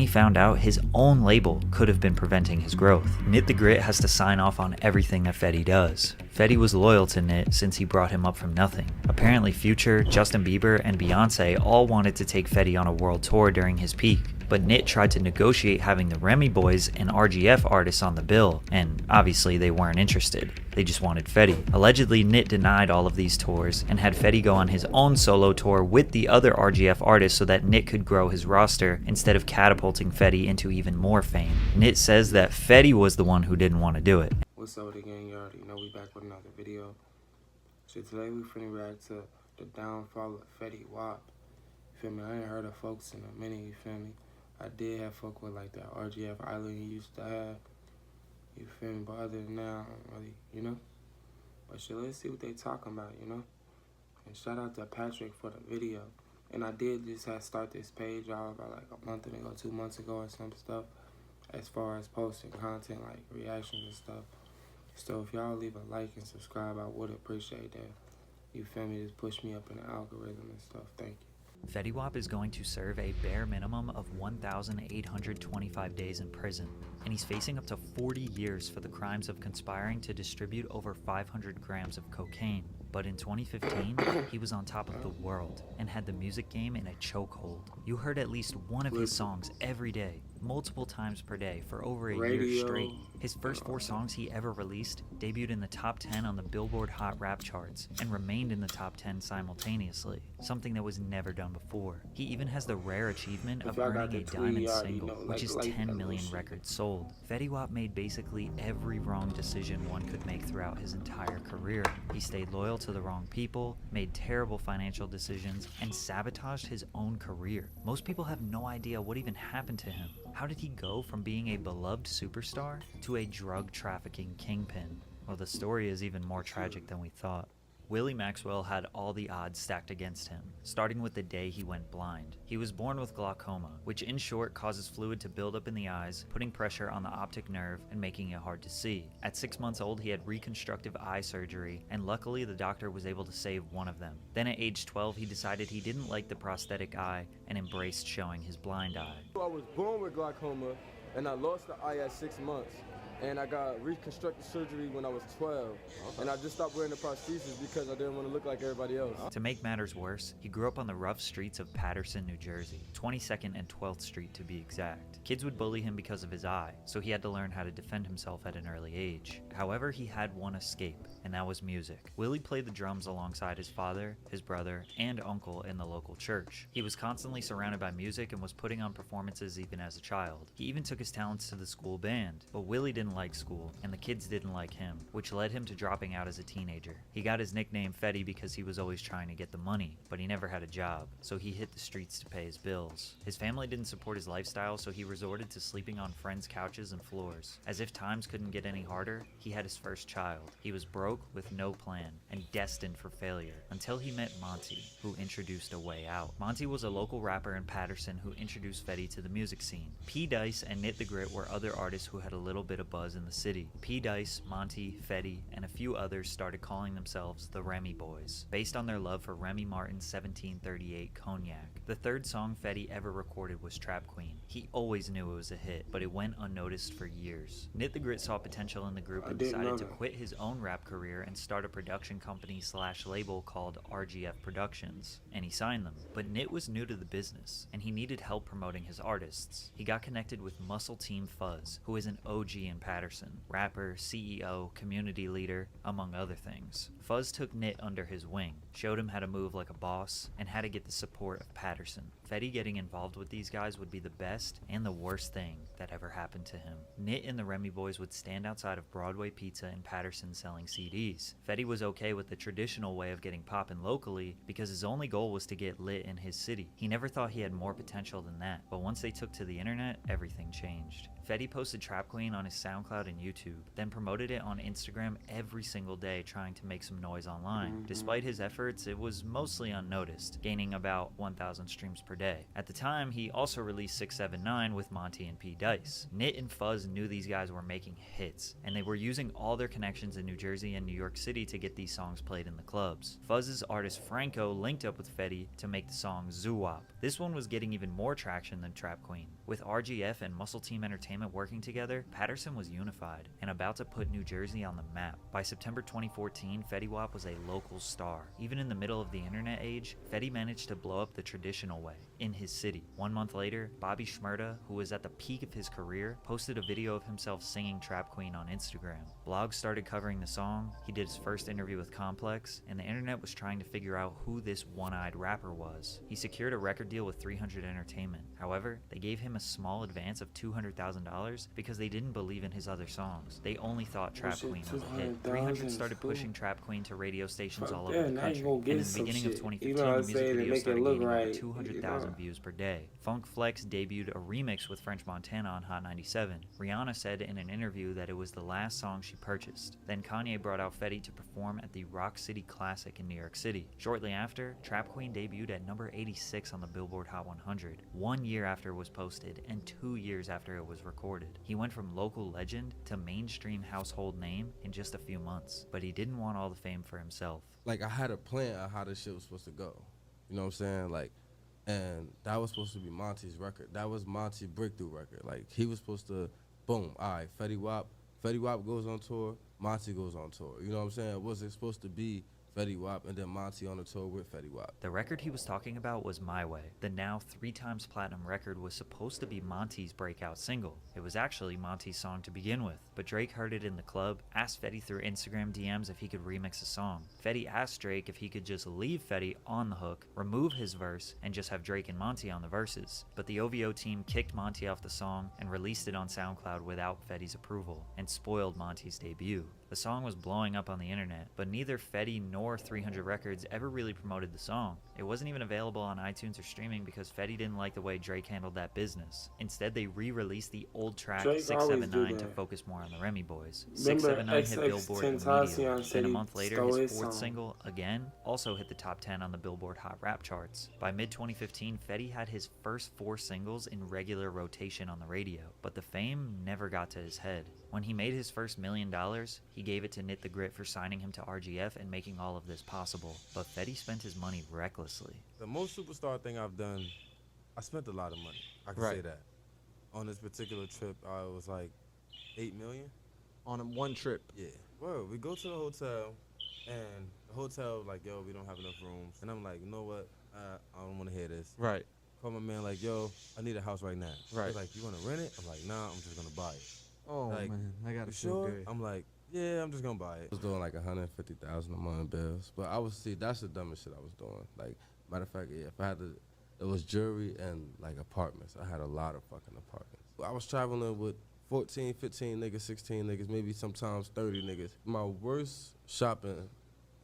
He found out his own label could have been preventing his growth. Nit the Grit has to sign off on everything that Fetty does. Fetty was loyal to Nit since he brought him up from nothing. Apparently Future, Justin Bieber, and Beyonce all wanted to take Fetty on a world tour during his peak, but Nit tried to negotiate having the Remy Boys and RGF artists on the bill, and obviously they weren't interested. They just wanted Fetty. Allegedly, Nit denied all of these tours and had Fetty go on his own solo tour with the other RGF artists so that Nit could grow his roster instead of catapulting Fetty into even more fame. Nit says that Fetty was the one who didn't want to do it. What's up with the gang? You already know we back with another video. So today we finna react to the downfall of Fetty Wap. You feel me? I ain't heard of folks in a minute, you feel me? I did have folk with like that RGF island he used to have. You feel me? But other than that, I don't really, you know? But shit, let's see what they talking about, you know? And shout out to Patrick for the video. And I did just start this page out about like a month ago, 2 months ago or some stuff. As far as posting content like reactions and stuff. So if y'all leave a like and subscribe, I would appreciate that. You feel me? Just push me up in the algorithm and stuff. Thank you. Fetty Wap is going to serve a bare minimum of 1,825 days in prison, and he's facing up to 40 years for the crimes of conspiring to distribute over 500 grams of cocaine. But in 2015, he was on top of the world and had the music game in a chokehold. You heard at least one of his songs every day, multiple times per day for over a year straight. His first 4 songs he ever released debuted in the top 10 on the Billboard Hot Rap charts and remained in the top 10 simultaneously, something that was never done before. He even has the rare achievement of earning a diamond single, which is 10 million records sold. Fetty Wap made basically every wrong decision one could make throughout his entire career. He stayed loyal to the wrong people, made terrible financial decisions, and sabotaged his own career. Most people have no idea what even happened to him. How did he go from being a beloved superstar to a drug trafficking kingpin? Well, the story is even more tragic than we thought. Willie Maxwell had all the odds stacked against him, starting with the day he went blind. He was born with glaucoma, which in short causes fluid to build up in the eyes, putting pressure on the optic nerve and making it hard to see. At 6 months old, he had reconstructive eye surgery, and luckily the doctor was able to save one of them. Then at age 12, he decided he didn't like the prosthetic eye and embraced showing his blind eye. I was born with glaucoma, and I lost the eye at 6 months. And I got reconstructive surgery when I was 12. And I just stopped wearing the prosthesis because I didn't want to look like everybody else. To make matters worse, he grew up on the rough streets of Paterson, New Jersey, 22nd and 12th Street to be exact. Kids would bully him because of his eye, so he had to learn how to defend himself at an early age. However, he had one escape, and that was music. Willie played the drums alongside his father, his brother, and uncle in the local church. He was constantly surrounded by music and was putting on performances even as a child. He even took his talents to the school band, but Willie didn't like school, and the kids didn't like him, which led him to dropping out as a teenager. He got his nickname Fetty because he was always trying to get the money, but he never had a job, so he hit the streets to pay his bills. His family didn't support his lifestyle, so he resorted to sleeping on friends' couches and floors. As if times couldn't get any harder, he had his first child. He was broke with no plan and destined for failure until he met Monty, who introduced a way out. Monty was a local rapper in Paterson who introduced Fetty to the music scene. P. Dice and Nit the Grit were other artists who had a little bit of buzz in the city. P. Dice, Monty, Fetty, and a few others started calling themselves the Remy Boys, based on their love for Remy Martin's 1738 cognac. The third song Fetty ever recorded was Trap Queen. He always knew it was a hit, but it went unnoticed for years. Nit the Grit saw potential in the group and decided to quit his own rap career and start a production company / label called RGF Productions, and he signed them. But Nit was new to the business, and he needed help promoting his artists. He got connected with Muscle Team Fuzz, who is an OG in Paterson, rapper, CEO, community leader, among other things. Fuzz took Nit under his wing, showed him how to move like a boss, and how to get the support of Paterson. Fetty getting involved with these guys would be the best and the worst thing that ever happened to him. Nit and the Remy Boys would stand outside of Broadway Pizza in Paterson selling CDs. Fetty was okay with the traditional way of getting poppin' locally because his only goal was to get lit in his city. He never thought he had more potential than that, but once they took to the internet, everything changed. Fetty posted Trap Queen on his SoundCloud and YouTube, then promoted it on Instagram every single day trying to make some noise online. Despite his efforts, it was mostly unnoticed, gaining about 1,000 streams per day. At the time, he also released 679 with Monty and P. Dice. Nit and Fuzz knew these guys were making hits, and they were using all their connections in New Jersey and New York City to get these songs played in the clubs. Fuzz's artist Franco linked up with Fetty to make the song Zoo Wop. This one was getting even more traction than Trap Queen, With RGF and Muscle Team Entertainment working together, Patterson was unified and about to put New Jersey on the map. By September 2014, Fetty Wap was a local star. Even in the middle of the internet age, Fetty managed to blow up the traditional way, in his city. 1 month later, Bobby Shmurda, who was at the peak of his career, posted a video of himself singing Trap Queen on Instagram. Blogs started covering the song, he did his first interview with Complex, and the internet was trying to figure out who this one-eyed rapper was. He secured a record deal with 300 Entertainment. However, they gave him a small advance of $200,000 because they didn't believe in his other songs. They only thought Trap Queen was a hit. 300 started pushing Trap Queen to radio stations all over the country, and in the beginning of 2015, the music video started gaining over 200,000 views per day. Funk Flex debuted a remix with French Montana on Hot 97. Rihanna said in an interview that it was the last song she purchased. Then Kanye brought out Fetty to perform at the Rock City Classic in New York City. Shortly after, Trap Queen debuted at number 86 on the Billboard Hot 100, 1 year after it was posted and 2 years after it was recorded. He went from local legend to mainstream household name in just a few months, but he didn't want all the fame for himself. Like, I had a plan of how this shit was supposed to go. You know what I'm saying? Like, and that was supposed to be Monty's record. That was Monty's breakthrough record. Like, he was supposed to, boom, all right, Fetty Wap goes on tour, Monty goes on tour. You know what I'm saying? Was it supposed to be Fetty Wap and then Monty on the tour with Fetty Wap? The record he was talking about was My Way. The now 3 times platinum record was supposed to be Monty's breakout single. It was actually Monty's song to begin with, but Drake heard it in the club, asked Fetty through Instagram DMs if he could remix a song. Fetty asked Drake if he could just leave Fetty on the hook, remove his verse, and just have Drake and Monty on the verses. But the OVO team kicked Monty off the song and released it on SoundCloud without Fetty's approval, and spoiled Monty's debut. The song was blowing up on the internet, but neither Fetty nor 300 Records ever really promoted the song. It wasn't even available on iTunes or streaming because Fetty didn't like the way Drake handled that business. Instead, they re-released the old track Drake 679 to focus more on the Remy Boys. Remember 679 hit Billboard immediately. Then a month later, stole his his fourth song. single, Again, also hit the top 10 on the Billboard Hot Rap charts. By mid-2015, Fetty had his first 4 singles in regular rotation on the radio, but the fame never got to his head. When he made his first $1 million, he gave it to Knit the Grit for signing him to RGF and making all of this possible. But Fetty spent his money recklessly. The most superstar thing I've done, I spent a lot of money. I can say that. On this particular trip, I was like $8 million. On one trip. Yeah. Well, we go to the hotel, and the hotel like, yo, we don't have enough rooms. And I'm like, you know what? I don't want to hear this. Right. Call my man like, yo, I need a house right now. Right. He's like, you want to rent it? I'm like, nah, I'm just going to buy it. Oh, like, man, I gotta you feel sure? good. I'm like, yeah, I'm just gonna buy it. I was doing like 150,000 a month in bills, but I was that's the dumbest shit I was doing. Like, matter of fact, yeah, if I had to, it was jewelry and like apartments. I had a lot of fucking apartments. I was traveling with 14, 15 niggas, 16 niggas, maybe sometimes 30 niggas. My worst shopping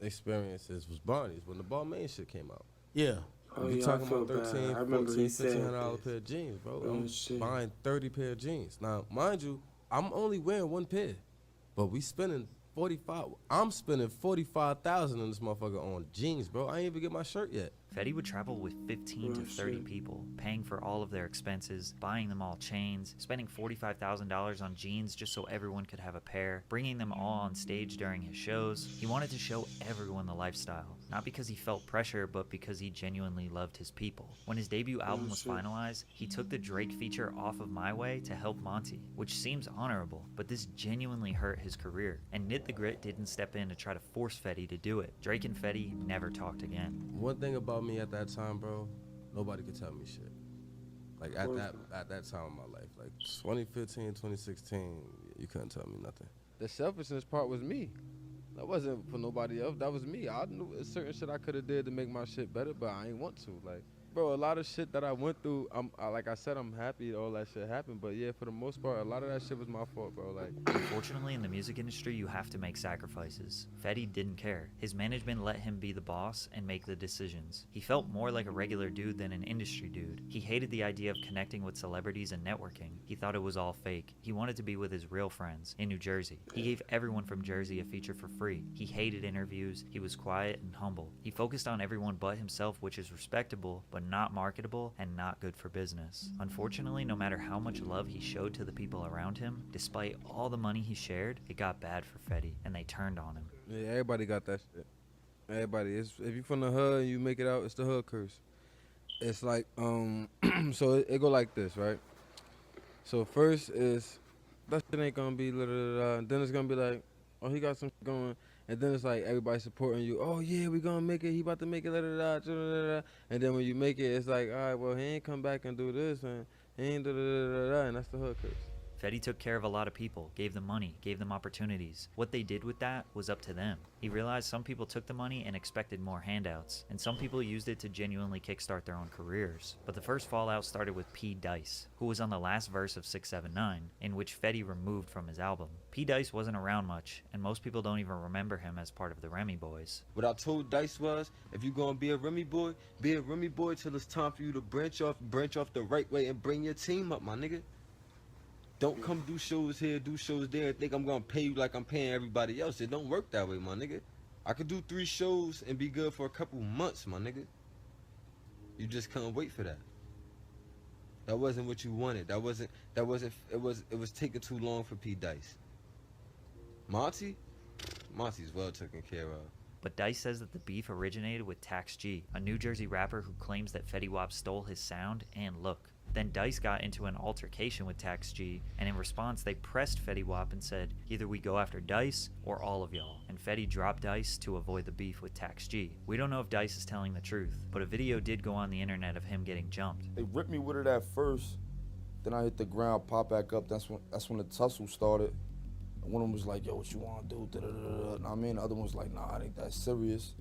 experiences was Barney's when the Balmain shit came out. Yeah. Oh, You yeah, talking I feel about bad. 13, I remember 14, he said $1,500 this. pair of jeans, bro. Oh, I'm shit. buying 30 pair of jeans. Now, mind you, I'm only wearing 1 pair, but we spending 45. I'm spending 45,000 in this motherfucker on jeans, bro. I ain't even get my shirt yet. Fetty would travel with 15 to Oh, 30 shit. people, paying for all of their expenses, buying them all chains, spending $45,000 on jeans just so everyone could have a pair, bringing them all on stage during his shows. He wanted to show everyone the lifestyle, not because he felt pressure, but because he genuinely loved his people. When his debut album was shit. finalized, he took the Drake feature off of My Way to help Monty, which seems honorable, but this genuinely hurt his career, and Knit the Grit didn't step in to try to force Fetty to do it. Drake and Fetty never talked again. One thing about me at that time, bro, nobody could tell me shit. Like at that time in my life, like 2015, 2016, you couldn't tell me nothing. The selfishness part was me. That wasn't for nobody else. That was me. I knew certain shit I could have did to make my shit better, but I ain't want to. Like, bro, a lot of shit that I went through, like I said, I'm happy all that shit happened. But yeah, for the most part, a lot of that shit was my fault, bro. Like, Unfortunately, in the music industry, you have to make sacrifices. Fetty didn't care. His management let him be the boss and make the decisions. He felt more like a regular dude than an industry dude. He hated the idea of connecting with celebrities and networking. He thought it was all fake. He wanted to be with his real friends in New Jersey. He gave everyone from Jersey a feature for free. He hated interviews. He was quiet and humble. He focused on everyone but himself, which is respectable, but not marketable and not good for business. Unfortunately, no matter how much love he showed to the people around him, despite all the money he shared, it got bad for Fetty, and they turned on him. yeah, everybody got that shit. Everybody. If you from the hood and you make it out, it's the hood curse. It's like, so it go like this, right? So first is, that shit ain't gonna be da-da-da-da, and then it's gonna be like, oh, he got some shit going, and then it's like everybody supporting you. Oh yeah, we gonna make it. He about to make it. Da-da-da-da, da-da-da-da. And then when you make it, it's like, all right, well, he ain't come back and do this, and he ain't da-da-da-da-da, and that's the hood curse. Fetty took care of a lot of people, gave them money, gave them opportunities. What they did with that was up to them. He realized some people took the money and expected more handouts, and some people used it to genuinely kickstart their own careers. But the first fallout started with P. Dice, who was on the last verse of 679, in which Fetty removed from his album. P. Dice wasn't around much, and most people don't even remember him as part of the Remy Boys. What I told Dice was, if you gonna be a Remy boy till it's time for you to branch off the right way and bring your team up, my nigga. Don't come do shows here, do shows there, and think I'm gonna pay you like I'm paying everybody else. It don't work that way, my nigga. I could do 3 shows and be good for a couple months, my nigga. You just couldn't wait for that. That wasn't what you wanted. It was taking too long for P. Dice. Monty's well taken care of. But Dice says that the beef originated with Tax G, a New Jersey rapper who claims that Fetty Wap stole his sound and look. Then Dice got into an altercation with Tax G, and in response they pressed Fetty Wap and said, either we go after Dice or all of y'all, and Fetty dropped Dice to avoid the beef with Tax G. We don't know if Dice is telling the truth, but a video did go on the internet of him getting jumped. They ripped me with it at first, then I hit the ground, pop back up, that's when the tussle started. And one of them was like, yo, what you wanna do? Da-da-da-da. I mean, the other one was like, nah, I ain't that serious.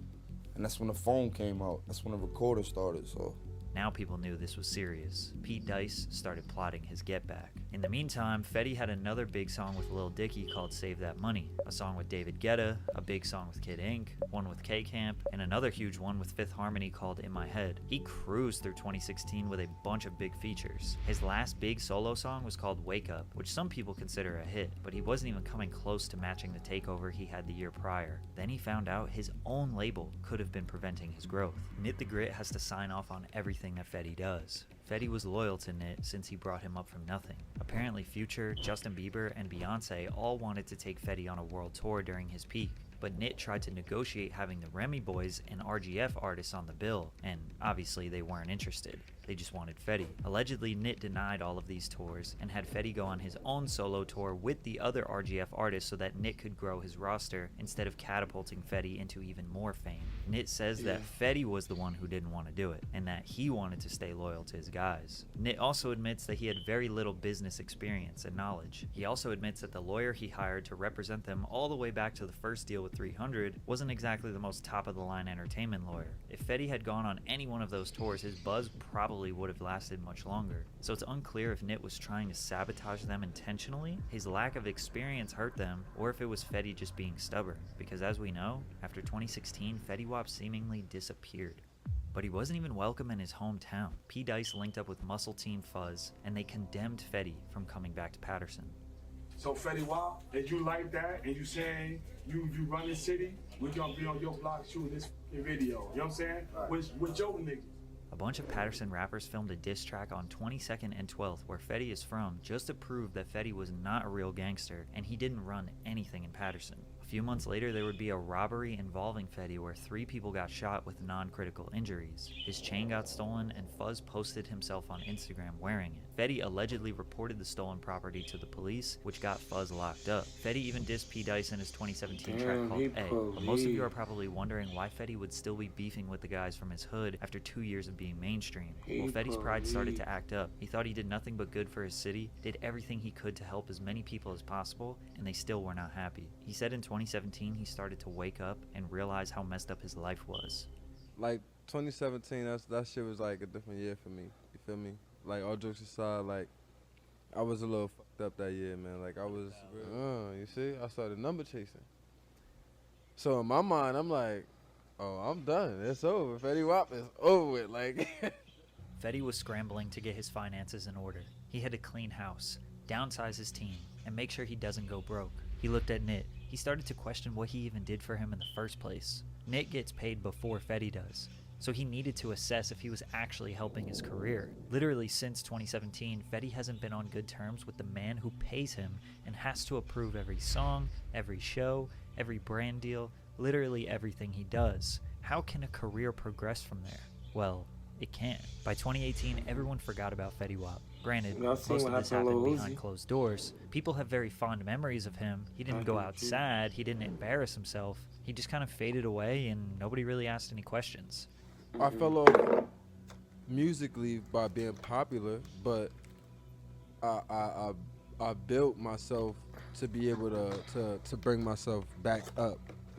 And that's when the phone came out, that's when the recorder started, so. Now people knew this was serious. Pete Dice started plotting his get back. In the meantime, Fetty had another big song with Lil Dicky called Save That Money, a song with David Guetta, a big song with Kid Ink, one with K-Camp, and another huge one with Fifth Harmony called In My Head. He cruised through 2016 with a bunch of big features. His last big solo song was called Wake Up, which some people consider a hit, but he wasn't even coming close to matching the takeover he had the year prior. Then he found out his own label could have been preventing his growth. Nit the Grit has to sign off on everything that Fetty does. Fetty was loyal to Nit since he brought him up from nothing. Apparently Future, Justin Bieber, and Beyonce all wanted to take Fetty on a world tour during his peak, but Nit tried to negotiate having the Remy Boys and RGF artists on the bill, and obviously they weren't interested. They just wanted Fetty. Allegedly, Nit denied all of these tours and had Fetty go on his own solo tour with the other RGF artists so that Nit could grow his roster instead of catapulting Fetty into even more fame. Nit says that Fetty was the one who didn't want to do it and that he wanted to stay loyal to his guys. Nit also admits that he had very little business experience and knowledge. He also admits that the lawyer he hired to represent them all the way back to the first deal with 300 wasn't exactly the most top-of-the-line entertainment lawyer. If Fetty had gone on any one of those tours, his buzz probably would have lasted much longer. So it's unclear if Nit was trying to sabotage them intentionally, his lack of experience hurt them, or if it was Fetty just being stubborn. Because as we know, after 2016, Fetty Wap seemingly disappeared. But he wasn't even welcome in his hometown. P. Dice linked up with Muscle Team Fuzz, and they condemned Fetty from coming back to Patterson. So Fetty Wap, if you like that and you saying you run the city, we gonna be on your block shooting this video. You know what I'm saying? Right. With your niggas. A bunch of Patterson rappers filmed a diss track on 22nd and 12th, where Fetty is from, just to prove that Fetty was not a real gangster and he didn't run anything in Patterson. A few months later, there would be a robbery involving Fetty where 3 people got shot with non-critical injuries. His chain got stolen and Fuzz posted himself on Instagram wearing it. Fetty allegedly reported the stolen property to the police, which got Fuzz locked up. Fetty even dissed P. Dice in his 2017 track called A, but most of you are probably wondering why Fetty would still be beefing with the guys from his hood after 2 years of being mainstream. Well, Fetty's pride started to act up. He thought he did nothing but good for his city, did everything he could to help as many people as possible, and they still were not happy. He said in 2017 he started to wake up and realize how messed up his life was. Like 2017, that shit was like a different year for me. You feel me? Like all jokes aside, like I was a little fucked up that year, man. Like I was, you see, I started number chasing. So in my mind, I'm like, oh, I'm done. It's over. Fetty Wap is over with. Like. Fetty was scrambling to get his finances in order. He had to clean house, downsize his team, and make sure he doesn't go broke. He looked at Nit. He started to question what he even did for him in the first place. Nit gets paid before Fetty does, so he needed to assess if he was actually helping his career. Literally since 2017, Fetty hasn't been on good terms with the man who pays him and has to approve every song, every show, every brand deal, literally everything he does. How can a career progress from there? Well, It can. By 2018, everyone forgot about Fetty Wap. Granted, Y'all seen most what of this happened to happened Lil behind Uzi? closed doors. People have very fond memories of him. He didn't go out sad, he didn't embarrass himself. He just kind of faded away and nobody really asked any questions. I fell off musically by being popular, but I built myself to be able to bring myself back up.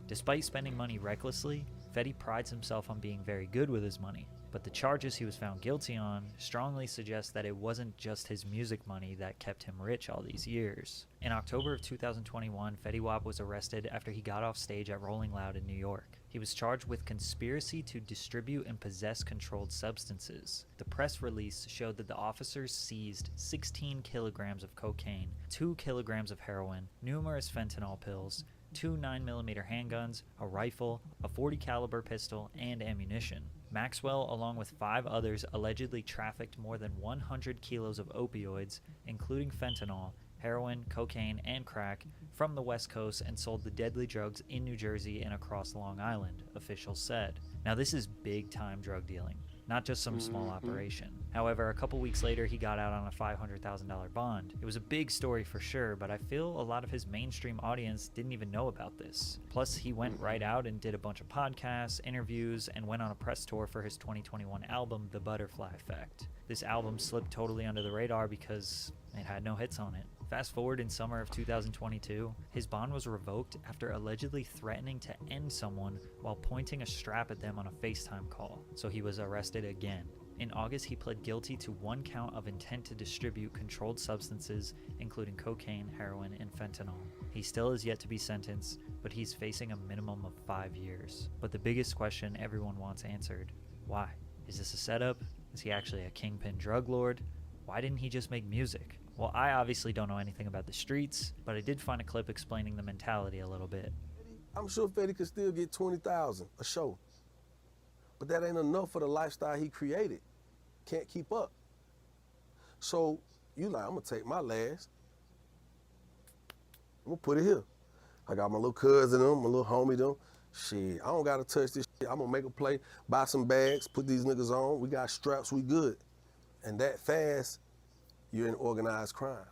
Despite spending money recklessly, Fetty prides himself on being very good with his money. But the charges he was found guilty on strongly suggest that it wasn't just his music money that kept him rich all these years. In October of 2021, Fetty Wap was arrested after he got off stage at Rolling Loud in New York. He was charged with conspiracy to distribute and possess controlled substances. The press release showed that the officers seized 16 kilograms of cocaine, 2 kilograms of heroin, numerous fentanyl pills, 2 9mm handguns, a rifle, a .40 caliber pistol, and ammunition. Maxwell, along with 5 others, allegedly trafficked more than 100 kilos of opioids, including fentanyl, heroin, cocaine, and crack, from the West Coast and sold the deadly drugs in New Jersey and across Long Island, officials said. Now this is big-time drug dealing, not just some small operation. However, a couple weeks later, he got out on a $500,000 bond. It was a big story for sure, but I feel a lot of his mainstream audience didn't even know about this. Plus, he went right out and did a bunch of podcasts, interviews, and went on a press tour for his 2021 album, The Butterfly Effect. This album slipped totally under the radar because it had no hits on it. Fast forward in summer of 2022, his bond was revoked after allegedly threatening to end someone while pointing a strap at them on a FaceTime call, so he was arrested again. In August, he pled guilty to 1 count of intent to distribute controlled substances, including cocaine, heroin, and fentanyl. He still is yet to be sentenced, but he's facing a minimum of 5 years. But the biggest question everyone wants answered: why? Is this a setup? Is he actually a kingpin drug lord? Why didn't he just make music? Well, I obviously don't know anything about the streets, but I did find a clip explaining the mentality a little bit. I'm sure Fetty could still get 20,000 a show, but that ain't enough for the lifestyle he created. Can't keep up. So you like, I'm gonna take my last, I'm gonna put it here. I got my little cousin them, my little homie them. Shit, I don't gotta touch this shit. I'm gonna make a play, buy some bags, put these niggas on. We got straps, we good. And that fast, you're in organized crime.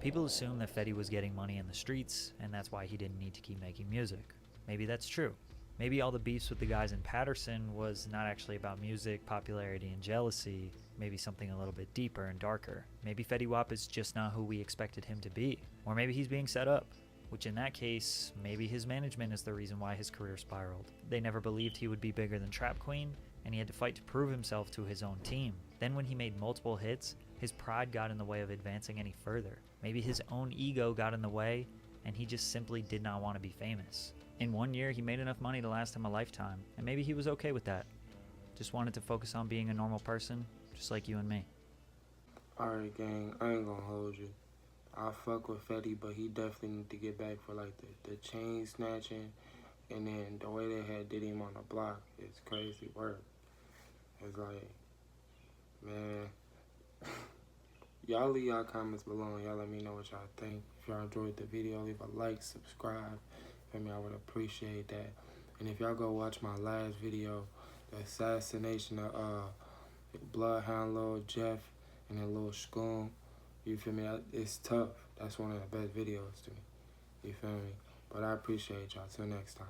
People assume that Fetty was getting money in the streets, and that's why he didn't need to keep making music. Maybe that's true. Maybe all the beefs with the guys in Patterson was not actually about music, popularity, and jealousy. Maybe something a little bit deeper and darker. Maybe Fetty Wap is just not who we expected him to be. Or maybe he's being set up. Which in that case, maybe his management is the reason why his career spiraled. They never believed he would be bigger than Trap Queen, and he had to fight to prove himself to his own team. Then when he made multiple hits, his pride got in the way of advancing any further. Maybe his own ego got in the way, and he just simply did not want to be famous. In 1 year, he made enough money to last him a lifetime, and maybe he was okay with that. Just wanted to focus on being a normal person, just like you and me. Alright, gang, I ain't gonna hold you. I fuck with Fetty, but he definitely need to get back for like the chain snatching, and then the way they had did him on the block. It's crazy work. It's like, man, y'all leave y'all comments below and y'all let me know what y'all think. If y'all enjoyed the video, leave a like, subscribe. I mean, I would appreciate that. And if y'all go watch my last video, the assassination of Bloodhound Lil Jeff and then Lil Schoon, you feel me? It's tough. That's one of the best videos to me. You feel me? But I appreciate y'all. Till next time.